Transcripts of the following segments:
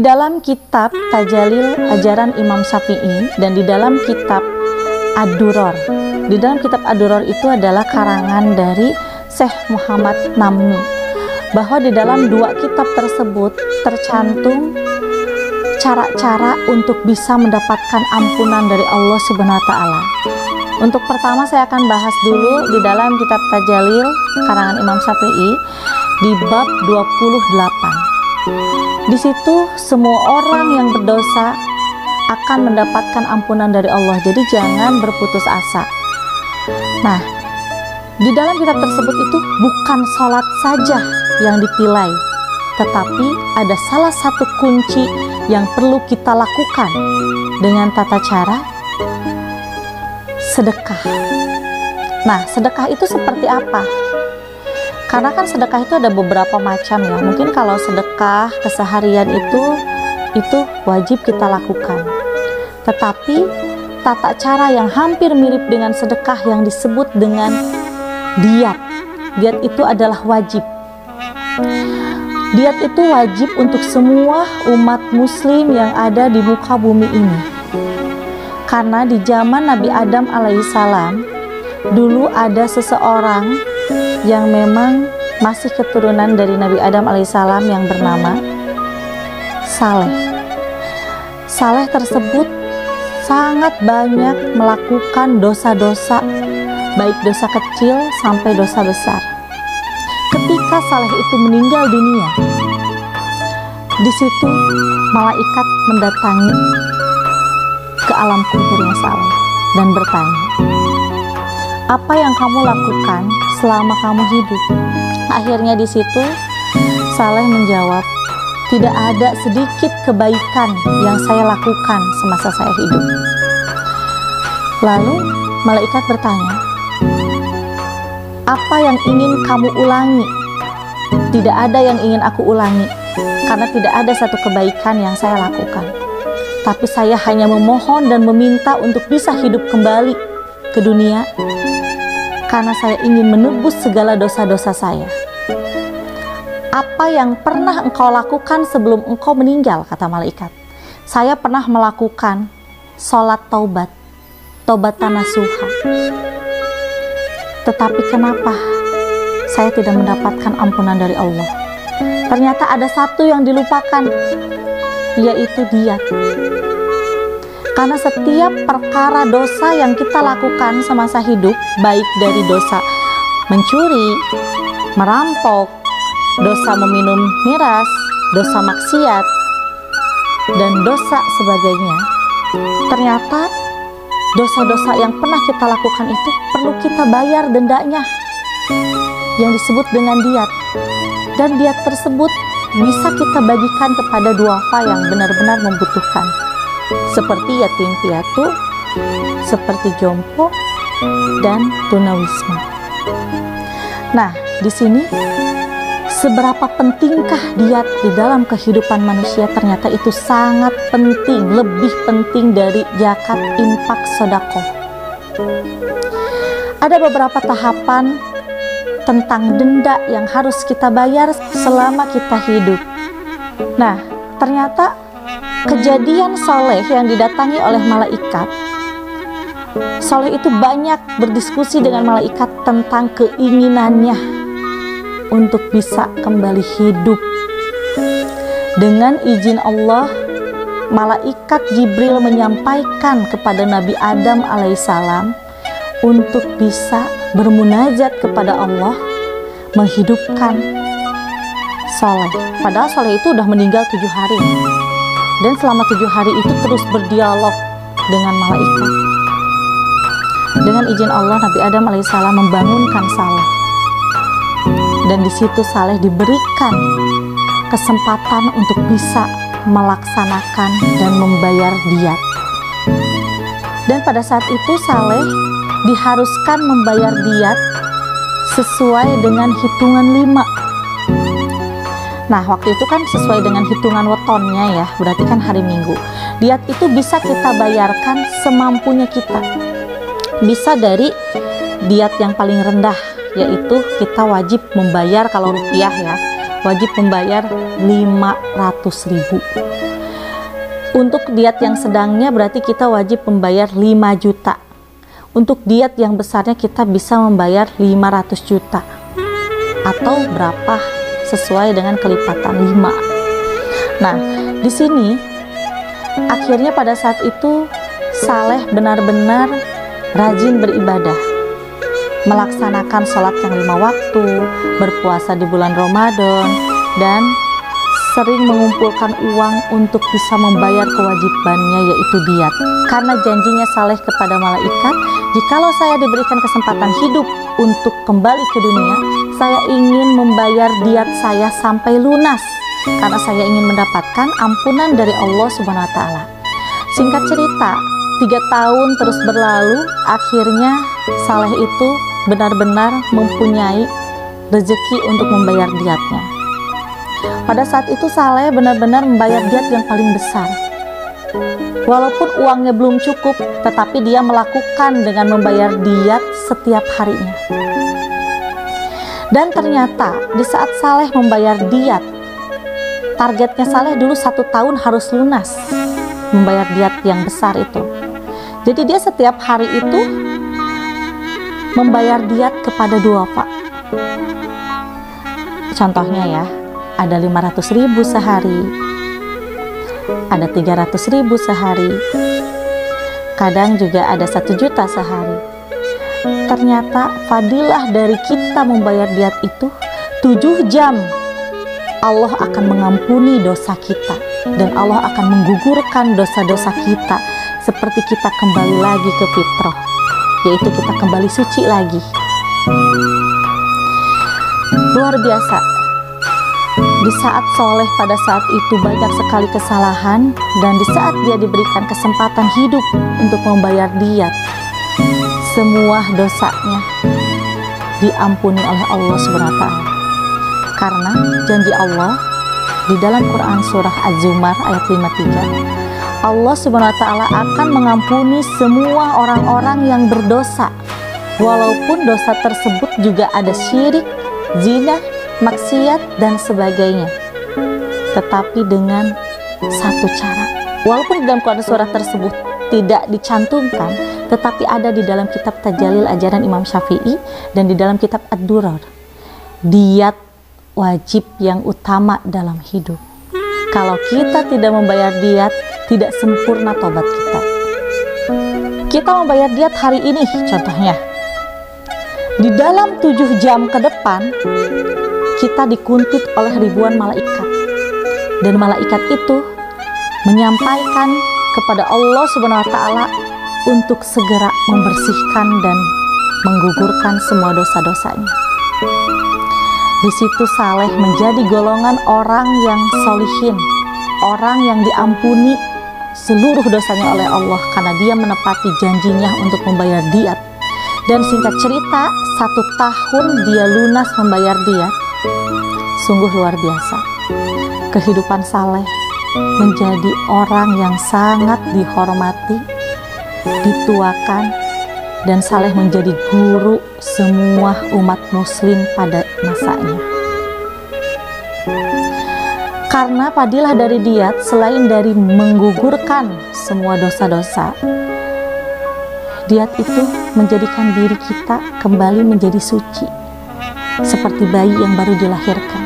Dalam kitab Tajalil Ajaran Imam Syafi'i dan di dalam kitab Ad-Duror. Di dalam kitab Ad-Duror itu adalah karangan dari Syekh Muhammad Namnu. Bahwa di dalam dua kitab tersebut tercantum cara-cara untuk bisa mendapatkan ampunan dari Allah Subhanahu wa taala. Untuk pertama saya akan bahas dulu di dalam kitab Tajalil karangan Imam Syafi'i di bab 28. Di situ semua orang yang berdosa akan mendapatkan ampunan dari Allah. Jadi jangan berputus asa. Nah, di dalam kitab tersebut itu bukan sholat saja yang ditilai, tetapi ada salah satu kunci yang perlu kita lakukan dengan tata cara sedekah. Nah, sedekah itu seperti apa? Karena kan sedekah itu ada beberapa macam ya. Mungkin kalau sedekah keseharian itu wajib kita lakukan. Tetapi tata cara yang hampir mirip dengan sedekah yang disebut dengan diat. Diat itu adalah wajib. Diat itu wajib untuk semua umat muslim yang ada di muka bumi ini. Karena di zaman Nabi Adam alaihissalam dulu ada seseorang yang memang masih keturunan dari Nabi Adam alaihissalam yang bernama Saleh. Saleh tersebut sangat banyak melakukan dosa-dosa, baik dosa kecil sampai dosa besar. Ketika Saleh itu meninggal dunia, di situ malaikat mendatangi ke alam kuburnya Saleh dan bertanya, apa yang kamu lakukan selama kamu hidup? Akhirnya di situ Saleh menjawab, tidak ada sedikit kebaikan yang saya lakukan semasa saya hidup. Lalu malaikat bertanya, apa yang ingin kamu ulangi? Tidak ada yang ingin aku ulangi, karena tidak ada satu kebaikan yang saya lakukan. Tapi saya hanya memohon dan meminta untuk bisa hidup kembali ke dunia, karena saya ingin menebus segala dosa-dosa saya. Apa yang pernah engkau lakukan sebelum engkau meninggal? Kata malaikat. Saya pernah melakukan sholat taubat, taubatan nasuha. Tetapi kenapa saya tidak mendapatkan ampunan dari Allah? Ternyata ada satu yang dilupakan, yaitu diat. Karena setiap perkara dosa yang kita lakukan semasa hidup, baik dari dosa mencuri, merampok, dosa meminum miras, dosa maksiat, dan dosa sebagainya, ternyata dosa-dosa yang pernah kita lakukan itu perlu kita bayar dendanya yang disebut dengan diat. Dan diat tersebut bisa kita bagikan kepada duafa yang benar-benar membutuhkan, seperti yatim piatu, seperti jompo, dan tunawisma. Nah, di sini seberapa pentingkah diat di dalam kehidupan manusia? Ternyata itu sangat penting, lebih penting dari zakat, infak, sedekah. Ada beberapa tahapan tentang denda yang harus kita bayar selama kita hidup. Nah, ternyata kejadian Saleh yang didatangi oleh malaikat, Saleh itu banyak berdiskusi dengan malaikat tentang keinginannya untuk bisa kembali hidup. Dengan izin Allah, malaikat Jibril menyampaikan kepada Nabi Adam alaihissalam untuk bisa bermunajat kepada Allah, menghidupkan Saleh. Padahal Saleh itu udah meninggal 7 hari. Dan selama 7 hari itu terus berdialog dengan malaikat. Dengan izin Allah, Nabi Adam alaihissalam membangunkan Saleh. Dan di situ Saleh diberikan kesempatan untuk bisa melaksanakan dan membayar diat. Dan pada saat itu Saleh diharuskan membayar diat sesuai dengan hitungan 5. Nah, waktu itu kan sesuai dengan hitungan wetonnya ya, berarti kan hari Minggu. Diat itu bisa kita bayarkan semampunya kita. Bisa dari diat yang paling rendah, yaitu kita wajib membayar, kalau rupiah ya, wajib membayar 500.000. Untuk diat yang sedangnya berarti kita wajib membayar 5 juta. Untuk diat yang besarnya kita bisa membayar 500 juta. Atau berapa sesuai dengan kelipatan 5. Nah, di sini akhirnya pada saat itu Saleh benar-benar rajin beribadah, melaksanakan sholat yang 5 waktu, berpuasa di bulan Ramadan, dan sering mengumpulkan uang untuk bisa membayar kewajibannya yaitu diat. Karena janjinya Saleh kepada malaikat, jikalau saya diberikan kesempatan hidup untuk kembali ke dunia, saya ingin membayar diat saya sampai lunas, karena saya ingin mendapatkan ampunan dari Allah Subhanahu wa Ta'ala. Singkat cerita, 3 tahun terus berlalu, akhirnya Saleh itu benar-benar mempunyai rezeki untuk membayar diatnya. Pada saat itu Saleh benar-benar membayar diat yang paling besar. Walaupun uangnya belum cukup, tetapi dia melakukan dengan membayar diat setiap harinya. Dan ternyata di saat Saleh membayar diat, targetnya Saleh dulu 1 tahun harus lunas membayar diat yang besar itu. Jadi dia setiap hari itu membayar diat kepada 2 pak. Contohnya ya, ada 500.000 sehari, ada 300.000 sehari, kadang juga ada 1 juta sehari. Ternyata fadilah dari kita membayar diat itu 7 jam Allah akan mengampuni dosa kita, dan Allah akan menggugurkan dosa-dosa kita, seperti kita kembali lagi ke fitrah, yaitu kita kembali suci lagi. Luar biasa. Di saat Soleh pada saat itu banyak sekali kesalahan, dan di saat dia diberikan kesempatan hidup untuk membayar diat, semua dosanya diampuni oleh Allah Subhanahu wa Ta'ala. Karena janji Allah di dalam Quran surah Az-Zumar ayat 53, Allah Subhanahu wa Ta'ala akan mengampuni semua orang-orang yang berdosa, walaupun dosa tersebut juga ada syirik, zina, maksiat, dan sebagainya, tetapi dengan satu cara. Walaupun di dalam Quran surah tersebut tidak dicantumkan, tetapi ada di dalam kitab Tajalil ajaran Imam Syafi'i dan di dalam kitab Ad-Durar. Diat wajib yang utama dalam hidup. Kalau kita tidak membayar diat, tidak sempurna tobat kita. Kita membayar diat hari ini contohnya, di dalam 7 jam ke depan kita dikuntit oleh ribuan malaikat, dan malaikat itu menyampaikan kepada Allah Subhanahu wa Ta'ala untuk segera membersihkan dan menggugurkan semua dosa-dosanya. Di situ Saleh menjadi golongan orang yang solihin, orang yang diampuni seluruh dosanya oleh Allah karena dia menepati janjinya untuk membayar diat. Dan singkat cerita, 1 tahun dia lunas membayar diat. Sungguh luar biasa. Kehidupan Saleh menjadi orang yang sangat dihormati, dituakan, dan Saleh menjadi guru semua umat muslim pada masanya. Karena fadilah dari diat, selain dari menggugurkan semua dosa-dosa, diat itu menjadikan diri kita kembali menjadi suci, seperti bayi yang baru dilahirkan.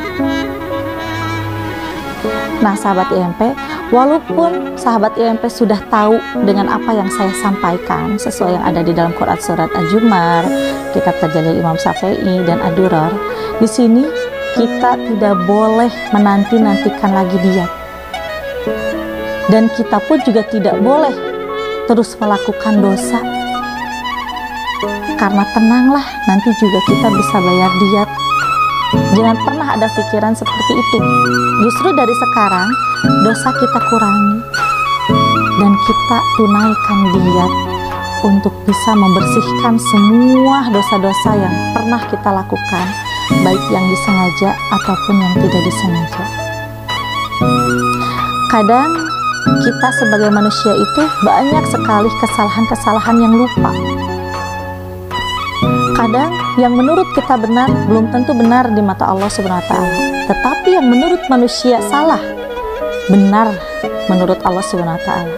Nah, sahabat IMP, walaupun sahabat IMP sudah tahu dengan apa yang saya sampaikan sesuai yang ada di dalam Quran surat Az-Zumar, kitab Tajalil Imam Syafi'i, dan Ad-Durar, di sini kita tidak boleh menanti-nantikan lagi diat, dan kita pun juga tidak boleh terus melakukan dosa, karena tenanglah, nanti juga kita bisa bayar diat. Jangan pernah ada pikiran seperti itu. Justru dari sekarang dosa kita kurangi dan kita tunaikan diat untuk bisa membersihkan semua dosa-dosa yang pernah kita lakukan, baik yang disengaja ataupun yang tidak disengaja. Kadang kita sebagai manusia itu banyak sekali kesalahan-kesalahan yang lupa. Kadang yang menurut kita benar belum tentu benar di mata Allah Subhanahu wa Ta'ala, tetapi yang menurut manusia salah benar menurut Allah Subhanahu wa taala.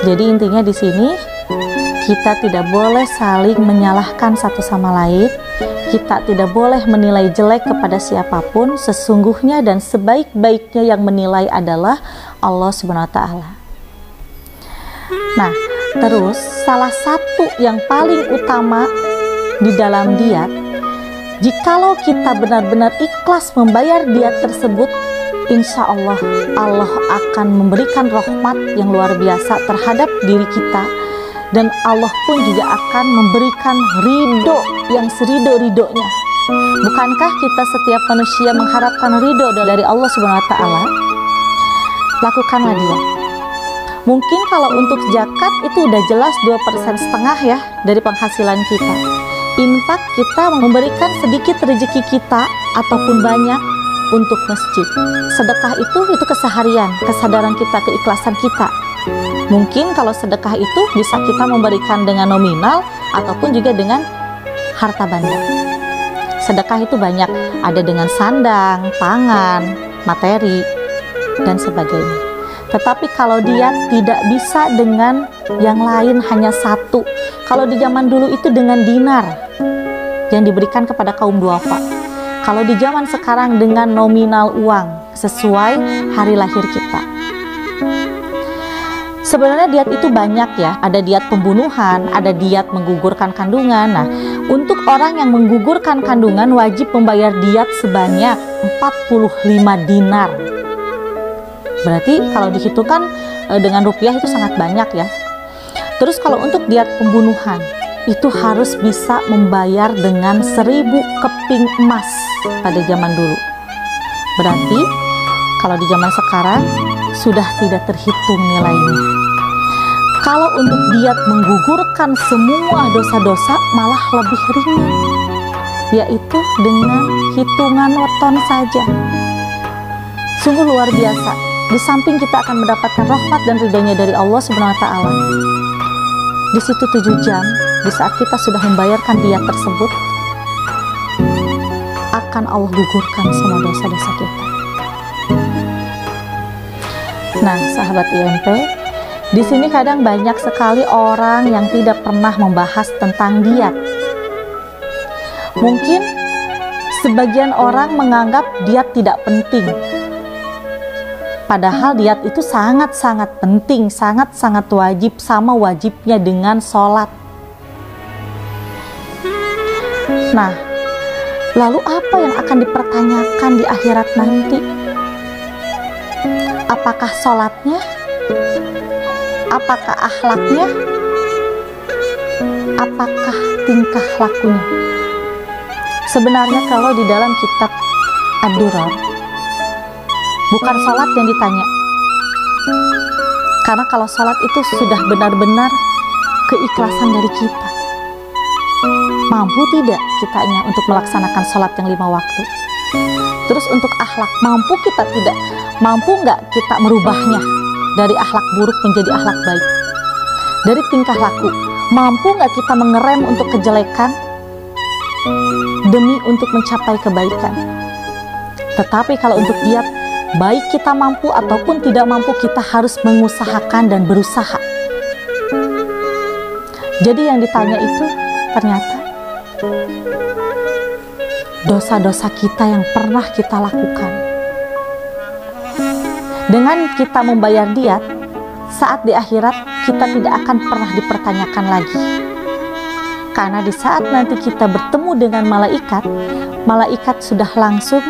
Jadi intinya di sini kita tidak boleh saling menyalahkan satu sama lain. Kita tidak boleh menilai jelek kepada siapapun. Sesungguhnya dan sebaik-baiknya yang menilai adalah Allah Subhanahu wa taala. Nah, terus salah satu yang paling utama di dalam diat, jikalau kita benar-benar ikhlas membayar diat tersebut, insya Allah Allah akan memberikan rahmat yang luar biasa terhadap diri kita, dan Allah pun juga akan memberikan ridho yang seridho-ridhonya. Bukankah kita setiap manusia mengharapkan ridho dari Allah Subhanahu wa taala? Lakukanlah dia. Mungkin kalau untuk zakat itu udah jelas 2,5% ya dari penghasilan kita. Infak kita memberikan sedikit rezeki kita ataupun banyak untuk masjid. Sedekah itu keseharian, kesadaran kita, keikhlasan kita. Mungkin kalau sedekah itu bisa kita memberikan dengan nominal ataupun juga dengan harta benda. Sedekah itu banyak, ada dengan sandang, pangan, materi, dan sebagainya. Tetapi kalau dia tidak bisa dengan yang lain, hanya satu. Kalau di zaman dulu itu dengan dinar yang diberikan kepada kaum duafa. Kalau di zaman sekarang dengan nominal uang sesuai hari lahir kita. Sebenarnya diat itu banyak ya, ada diat pembunuhan, ada diat menggugurkan kandungan. Nah, untuk orang yang menggugurkan kandungan wajib membayar diat sebanyak 45 dinar. Berarti kalau dihitungkan dengan rupiah itu sangat banyak ya. Terus kalau untuk diat pembunuhan itu harus bisa membayar dengan 1000 keping emas pada zaman dulu. Berarti kalau di zaman sekarang sudah tidak terhitung nilainya. Kalau untuk diat menggugurkan semua dosa-dosa malah lebih ringan, yaitu dengan hitungan weton saja. Sungguh luar biasa. Di samping kita akan mendapatkan rahmat dan ridhonya dari Allah Subhanahu wa taala. Di situ 7 jam, di saat kita sudah membayarkan diat tersebut, akan Allah gugurkan semua dosa-dosa kita. Nah, sahabat IMP, di sini kadang banyak sekali orang yang tidak pernah membahas tentang diat. Mungkin sebagian orang menganggap diat tidak penting. Padahal diat itu sangat-sangat penting, sangat-sangat wajib, sama wajibnya dengan sholat. Nah, lalu apa yang akan dipertanyakan di akhirat nanti? Apakah sholatnya? Apakah akhlaknya? Apakah tingkah lakunya? Sebenarnya kalau di dalam kitab Ad-Durar, bukan sholat yang ditanya. Karena kalau sholat itu sudah benar-benar keikhlasan dari kita. Mampu tidak kitanya untuk melaksanakan sholat yang 5 waktu? Terus untuk akhlak, mampu kita tidak? Mampu nggak kita merubahnya dari akhlak buruk menjadi akhlak baik? Dari tingkah laku, mampu nggak kita mengerem untuk kejelekan demi untuk mencapai kebaikan? Tetapi kalau untuk diat, baik kita mampu ataupun tidak mampu, kita harus mengusahakan dan berusaha. Jadi yang ditanya itu ternyata dosa-dosa kita yang pernah kita lakukan. Dengan kita membayar diat, saat di akhirat kita tidak akan pernah dipertanyakan lagi. Karena di saat nanti kita bertemu dengan malaikat, malaikat sudah langsung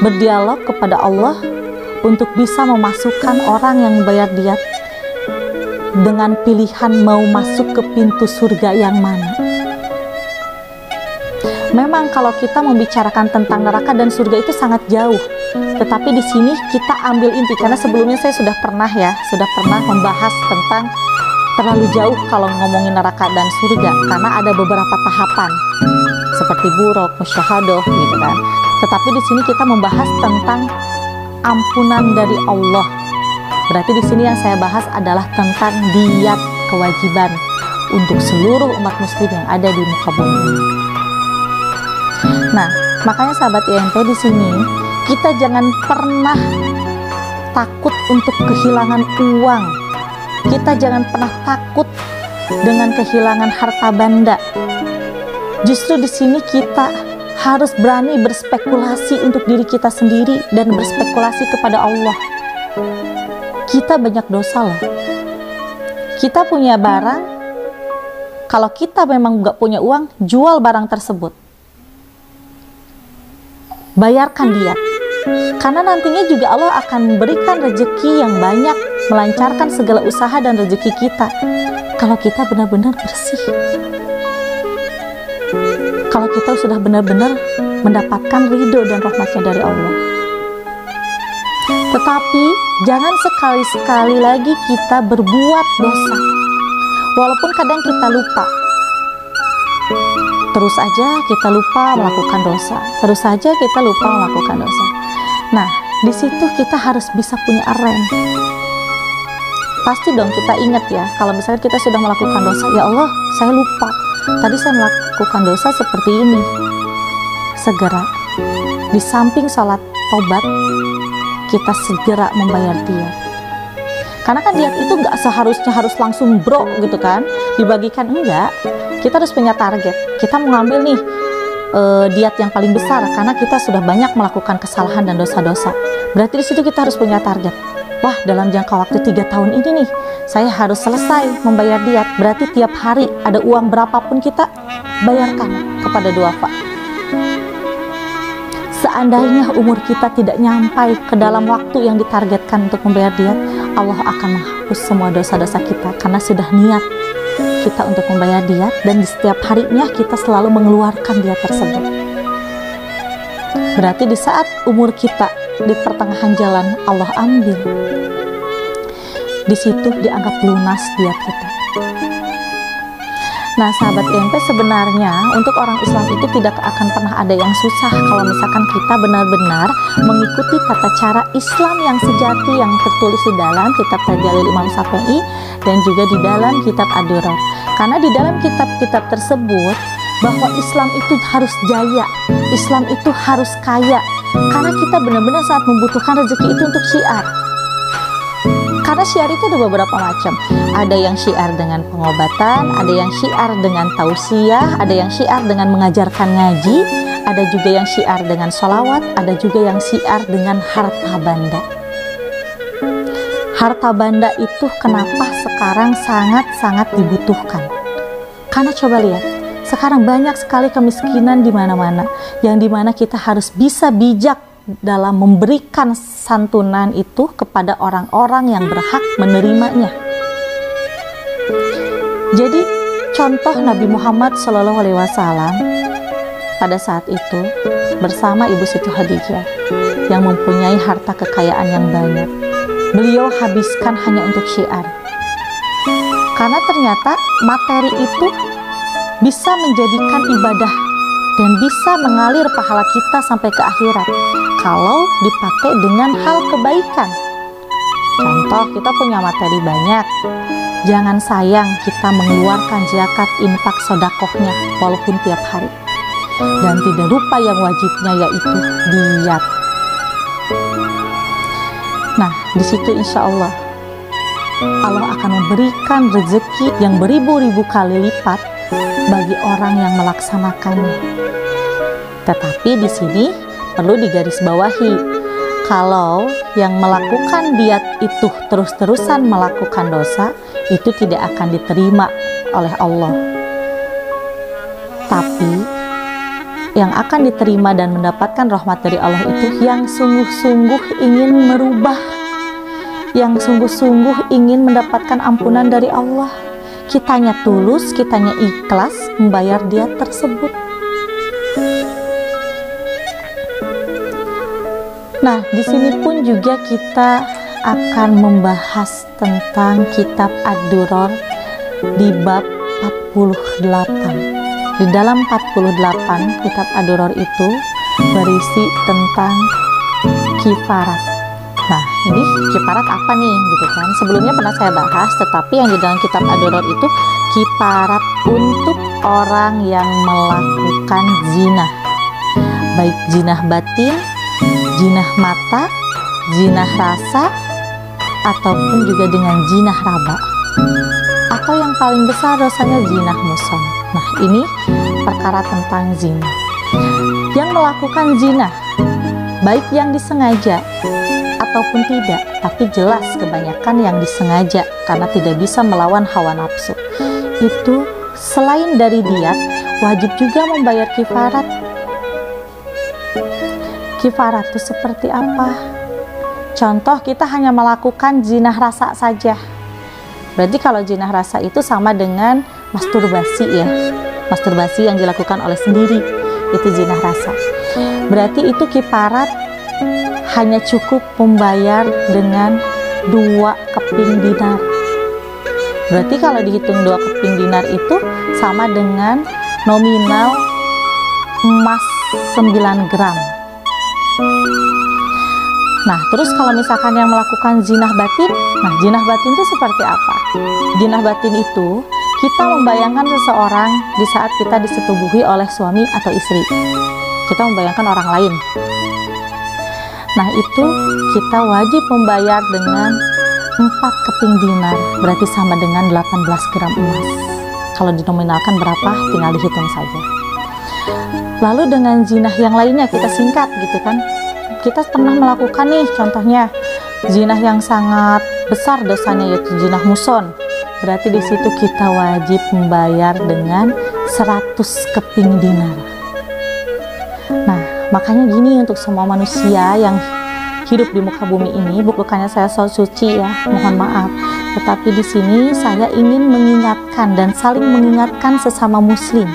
berdialog kepada Allah untuk bisa memasukkan orang yang membayar diat dengan pilihan mau masuk ke pintu surga yang mana. Memang kalau kita membicarakan tentang neraka dan surga itu sangat jauh, tetapi di sini kita ambil inti, karena sebelumnya saya sudah pernah membahas tentang terlalu jauh kalau ngomongin neraka dan surga, karena ada beberapa tahapan seperti buruk, musyahadah gitu kan. Tetapi di sini kita membahas tentang ampunan dari Allah. Berarti di sini yang saya bahas adalah tentang diat, kewajiban untuk seluruh umat muslim yang ada di muka bumi ini. Nah, makanya sahabat IMP, di sini kita jangan pernah takut untuk kehilangan uang. Kita jangan pernah takut dengan kehilangan harta benda. Justru di sini kita harus berani berspekulasi untuk diri kita sendiri dan berspekulasi kepada Allah. Kita banyak dosa loh. Kita punya barang, kalau kita memang nggak punya uang, jual barang tersebut. Bayarkan dia. Karena nantinya juga Allah akan memberikan rezeki yang banyak, melancarkan segala usaha dan rezeki kita. Kalau kita benar-benar bersih. Kalau kita sudah benar-benar mendapatkan ridho dan rahmatnya dari Allah. Tetapi jangan sekali-sekali lagi kita berbuat dosa. Walaupun kadang kita lupa. Terus aja kita lupa melakukan dosa. Terus saja kita lupa melakukan dosa. Nah, di situ kita harus bisa punya rem. Pasti dong kita ingat ya, kalau misalnya kita sudah melakukan dosa, ya Allah, saya lupa. Tadi saya melakukan dosa seperti ini. Segera, di samping sholat taubat, kita segera membayar dia. Karena kan diet itu nggak seharusnya harus langsung bro gitu kan, dibagikan, enggak. Kita harus punya target. Kita mau ngambil nih diet yang paling besar karena kita sudah banyak melakukan kesalahan dan dosa-dosa. Berarti di situ kita harus punya target. Wah, dalam jangka waktu 3 tahun ini nih, saya harus selesai membayar diet. Berarti tiap hari ada uang berapapun kita bayarkan kepada duafa. Seandainya umur kita tidak nyampai ke dalam waktu yang ditargetkan untuk membayar diet, Allah akan menghapus semua dosa-dosa kita karena sudah niat kita untuk membayar diet, dan di setiap harinya kita selalu mengeluarkan diet tersebut. Berarti di saat umur kita di pertengahan jalan Allah ambil, di situ dianggap lunas diet kita. Nah, sahabat IMP, sebenarnya untuk orang Islam itu tidak akan pernah ada yang susah kalau misalkan kita benar-benar mengikuti tata cara Islam yang sejati yang tertulis di dalam kitab Tajalil Imam Syafi'i dan juga di dalam kitab Ad-Durar. Karena di dalam kitab-kitab tersebut bahwa Islam itu harus jaya, Islam itu harus kaya. Karena kita benar-benar saat membutuhkan rezeki itu untuk syiar. Karena syiar itu ada beberapa macam. Ada yang syiar dengan pengobatan, ada yang syiar dengan tausiah, ada yang syiar dengan mengajarkan ngaji, ada juga yang syiar dengan sholawat, ada juga yang syiar dengan harta banda. Harta banda itu kenapa sekarang sangat-sangat dibutuhkan? Karena coba lihat, sekarang banyak sekali kemiskinan di mana-mana, yang dimana kita harus bisa bijak dalam memberikan santunan itu kepada orang-orang yang berhak menerimanya. Jadi contoh Nabi Muhammad SAW pada saat itu bersama Ibu Siti Khadijah yang mempunyai harta kekayaan yang banyak, beliau habiskan hanya untuk syiar. Karena ternyata materi itu bisa menjadikan ibadah dan bisa mengalir pahala kita sampai ke akhirat kalau dipakai dengan hal kebaikan. Contoh, kita punya materi banyak, jangan sayang kita mengeluarkan zakat, infak, sodakohnya walaupun tiap hari. Dan tidak lupa yang wajibnya yaitu diat. Nah, di situ insya Allah akan memberikan rezeki yang beribu-ribu kali lipat bagi orang yang melaksanakannya. Tetapi di sini perlu digarisbawahi, kalau yang melakukan diat itu terus-terusan melakukan dosa, itu tidak akan diterima oleh Allah. Tapi yang akan diterima dan mendapatkan rahmat dari Allah itu yang sungguh-sungguh ingin merubah, yang sungguh-sungguh ingin mendapatkan ampunan dari Allah. Kitanya tulus, kitanya ikhlas membayar diat tersebut. Nah, di sini pun juga kita akan membahas tentang kitab Ad-Durar di bab 48. Di dalam 48 kitab Ad-Durar itu berisi tentang kifarat. Nah, ini kifarat apa nih gitu kan? Sebelumnya pernah saya bahas, tetapi yang di dalam kitab Ad-Durar itu kifarat untuk orang yang melakukan zina. Baik zina batin, zina mata jinah rasa ataupun juga dengan jinah raba, atau yang paling besar dosanya jinah muson. Nah, ini perkara tentang zina. Yang melakukan zina, baik yang disengaja ataupun tidak, tapi jelas kebanyakan yang disengaja karena tidak bisa melawan hawa nafsu, itu selain dari diat, wajib juga membayar kifarat. Kifarat itu seperti apa? Contoh, kita hanya melakukan jinah rasa saja. Berarti kalau jinah rasa itu sama dengan masturbasi ya. Masturbasi yang dilakukan oleh sendiri, itu jinah rasa. Berarti itu kifarat hanya cukup membayar dengan 2 keping dinar. Berarti kalau dihitung 2 keping dinar itu sama dengan nominal emas 9 gram. Nah, terus kalau misalkan yang melakukan zinah batin, nah zinah batin itu seperti apa? Zinah batin itu kita membayangkan seseorang di saat kita disetubuhi oleh suami atau istri. Kita membayangkan orang lain. Nah, itu kita wajib membayar dengan 4 keping dinar, berarti sama dengan 18 gram emas. Kalau dinominalkan berapa, tinggal dihitung saja. Lalu dengan zinah yang lainnya kita singkat gitu kan. Kita pernah melakukan nih, contohnya zinah yang sangat besar dosanya, yaitu zinah muson. Berarti di situ kita wajib membayar dengan 100 keping dinar. Nah, makanya gini, untuk semua manusia yang hidup di muka bumi ini, bukannya saya so suci ya, mohon maaf. Tetapi di sini saya ingin mengingatkan dan saling mengingatkan sesama muslim.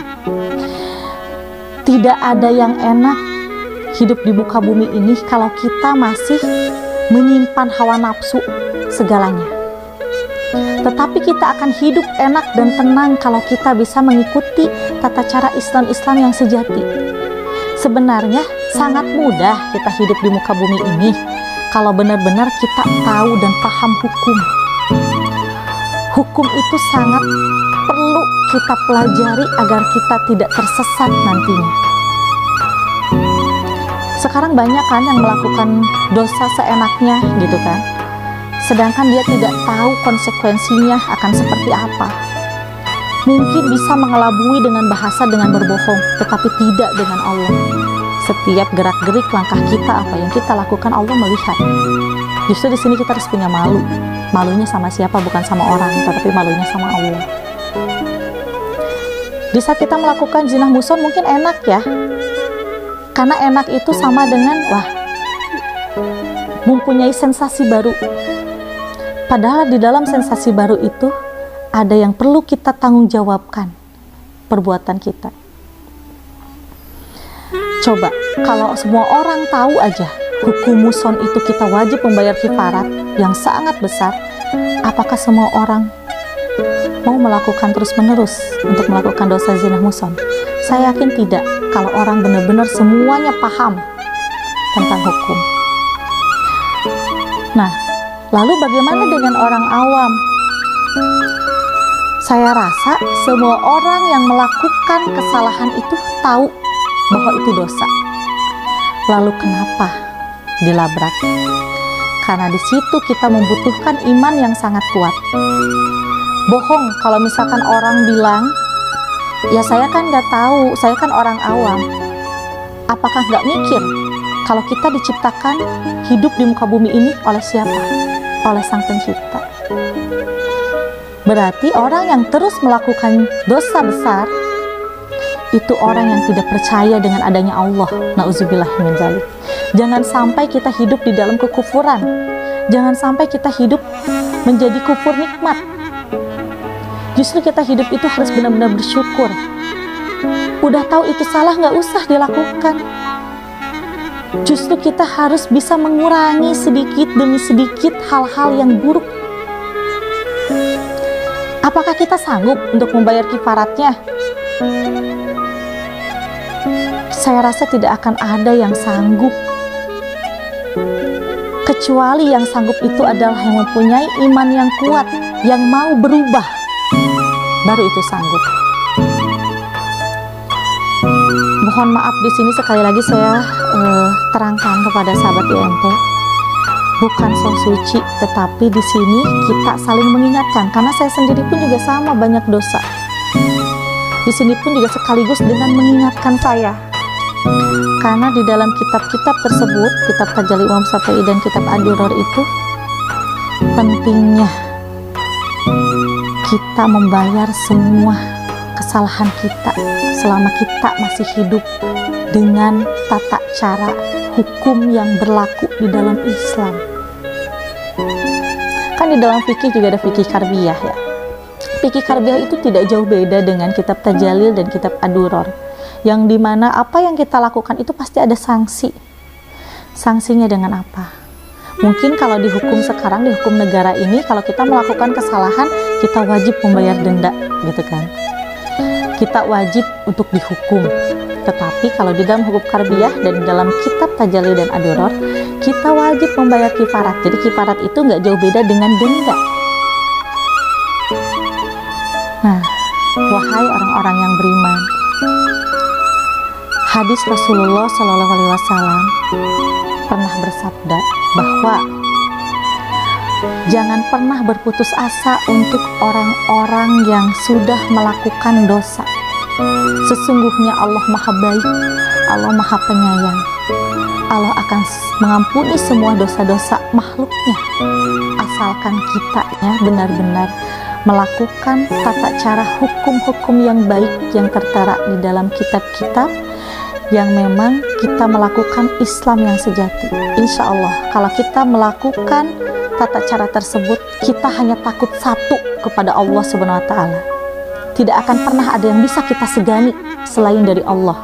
Tidak ada yang enak hidup di muka bumi ini kalau kita masih menyimpan hawa nafsu segalanya. Tetapi kita akan hidup enak dan tenang kalau kita bisa mengikuti tata cara Islam yang sejati. Sebenarnya sangat mudah kita hidup di muka bumi ini kalau benar-benar kita tahu dan paham hukum. Hukum itu sangat perlu kita pelajari agar kita tidak tersesat nantinya. Sekarang banyak kan yang melakukan dosa seenaknya gitu kan, sedangkan dia tidak tahu konsekuensinya akan seperti apa. Mungkin bisa mengelabui dengan bahasa, dengan berbohong, tetapi tidak dengan Allah. Setiap gerak-gerik langkah kita, apa yang kita lakukan, Allah melihat. Justru di sini kita harus punya malu. Malunya sama siapa? Bukan sama orang, tetapi malunya sama Allah. Di saat kita melakukan zinah muson mungkin enak ya, karena enak itu sama dengan wah, mempunyai sensasi baru. Padahal di dalam sensasi baru itu ada yang perlu kita tanggung jawabkan, perbuatan kita. Coba kalau semua orang tahu aja hukum muson itu kita wajib membayar kifarat yang sangat besar, apakah semua orang mau melakukan terus-menerus untuk melakukan dosa zina muson? Saya yakin tidak, kalau orang benar-benar semuanya paham tentang hukum. Nah, lalu bagaimana dengan orang awam? Saya rasa semua orang yang melakukan kesalahan itu tahu bahwa itu dosa. Lalu kenapa dilabrak? Karena di situ kita membutuhkan iman yang sangat kuat. Bohong kalau misalkan orang bilang, ya saya kan nggak tahu, saya kan orang awam. Apakah nggak mikir kalau kita diciptakan hidup di muka bumi ini oleh siapa? Oleh Sang Pencipta. Berarti orang yang terus melakukan dosa besar itu orang yang tidak percaya dengan adanya Allah. Nauzubillah min dzalik. Jangan sampai kita hidup di dalam kekufuran. Jangan sampai kita hidup menjadi kufur nikmat. Justru kita hidup itu harus benar-benar bersyukur. Udah tahu itu salah, nggak usah dilakukan. Justru kita harus bisa mengurangi sedikit demi sedikit hal-hal yang buruk. Apakah kita sanggup untuk membayar kifaratnya? Saya rasa tidak akan ada yang sanggup. Kecuali yang sanggup itu adalah yang mempunyai iman yang kuat, yang mau berubah. Baru itu sanggup. Mohon maaf di sini sekali lagi saya terangkan kepada sahabat IMT. bukan so suci, tetapi di sini kita saling mengingatkan, karena saya sendiri pun juga sama banyak dosa. Di sini pun juga sekaligus dengan mengingatkan saya, karena di dalam kitab-kitab tersebut, kitab Tajalli Imam Syafi'i dan kitab Ad-Durrar itu, pentingnya kita membayar semua kesalahan kita selama kita masih hidup dengan tata cara hukum yang berlaku di dalam Islam. Kan di dalam fikih juga ada fikih karbiyah ya. Fikih karbiyah itu tidak jauh beda dengan kitab Tajalli dan kitab Ad-Durrar, yang dimana apa yang kita lakukan itu pasti ada sanksi. Sanksinya dengan apa? Mungkin kalau di hukum sekarang, di hukum negara ini, kalau kita melakukan kesalahan, kita wajib membayar denda, gitu kan. Kita wajib untuk dihukum. Tetapi kalau di dalam hukum karbiyah dan di dalam kitab Tajalli dan Ad-Durrar, kita wajib membayar kifarat. Jadi kifarat itu nggak jauh beda dengan denda. Nah, wahai orang-orang yang beriman, hadis Rasulullah SAW pernah bersabda bahwa jangan pernah berputus asa untuk orang-orang yang sudah melakukan dosa. Sesungguhnya Allah Maha Baik, Allah Maha Penyayang. Allah akan mengampuni semua dosa-dosa makhluknya, asalkan kita ya benar-benar melakukan tata cara hukum-hukum yang baik yang tertera di dalam kitab-kitab, yang memang kita melakukan Islam yang sejati. Insya Allah kalau kita melakukan tata cara tersebut, kita hanya takut satu kepada Allah Subhanahu wa Ta'ala. Tidak akan pernah ada yang bisa kita segani selain dari Allah.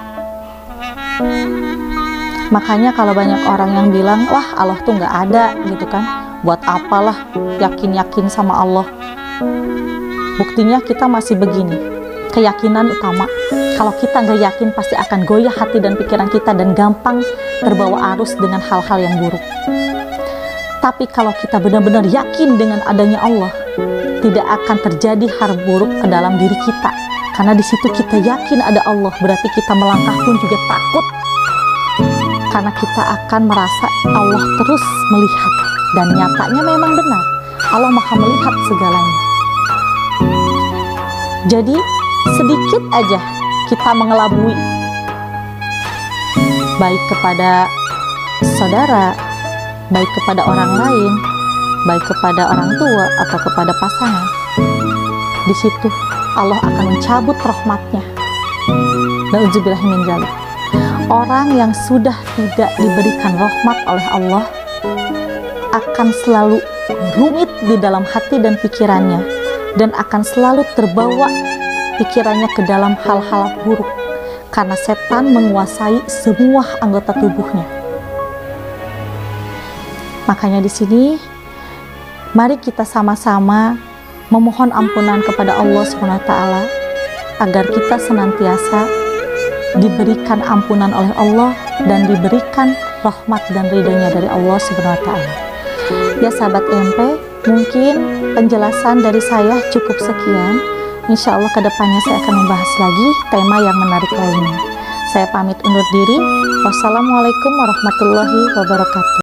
Makanya kalau banyak orang yang bilang, wah Allah tuh nggak ada gitu kan, buat apalah yakin-yakin sama Allah. Buktinya kita masih begini, keyakinan utama. Kalau kita nggak yakin, pasti akan goyah hati dan pikiran kita dan gampang terbawa arus dengan hal-hal yang buruk. Tapi kalau kita benar-benar yakin dengan adanya Allah, tidak akan terjadi hal buruk ke dalam diri kita. Karena di situ kita yakin ada Allah, berarti kita melangkah pun juga takut. Karena kita akan merasa Allah terus melihat, dan nyatanya memang benar, Allah Maha melihat segalanya. Jadi sedikit aja kita mengelabui, baik kepada saudara, baik kepada orang lain, baik kepada orang tua atau kepada pasangan, di situ Allah akan mencabut rahmatnya. Na'udzubillah min dzalik. Orang yang sudah tidak diberikan rahmat oleh Allah akan selalu rumit di dalam hati dan pikirannya, dan akan selalu terbawa pikirannya ke dalam hal-hal buruk, karena setan menguasai semua anggota tubuhnya. Makanya di sini mari kita sama-sama memohon ampunan kepada Allah SWT agar kita senantiasa diberikan ampunan oleh Allah dan diberikan rahmat dan ridhonya dari Allah SWT. Ya sahabat MP, mungkin penjelasan dari saya cukup sekian. Insya Allah kedepannya saya akan membahas lagi tema yang menarik lainnya. Saya pamit undur diri. Wassalamualaikum warahmatullahi wabarakatuh.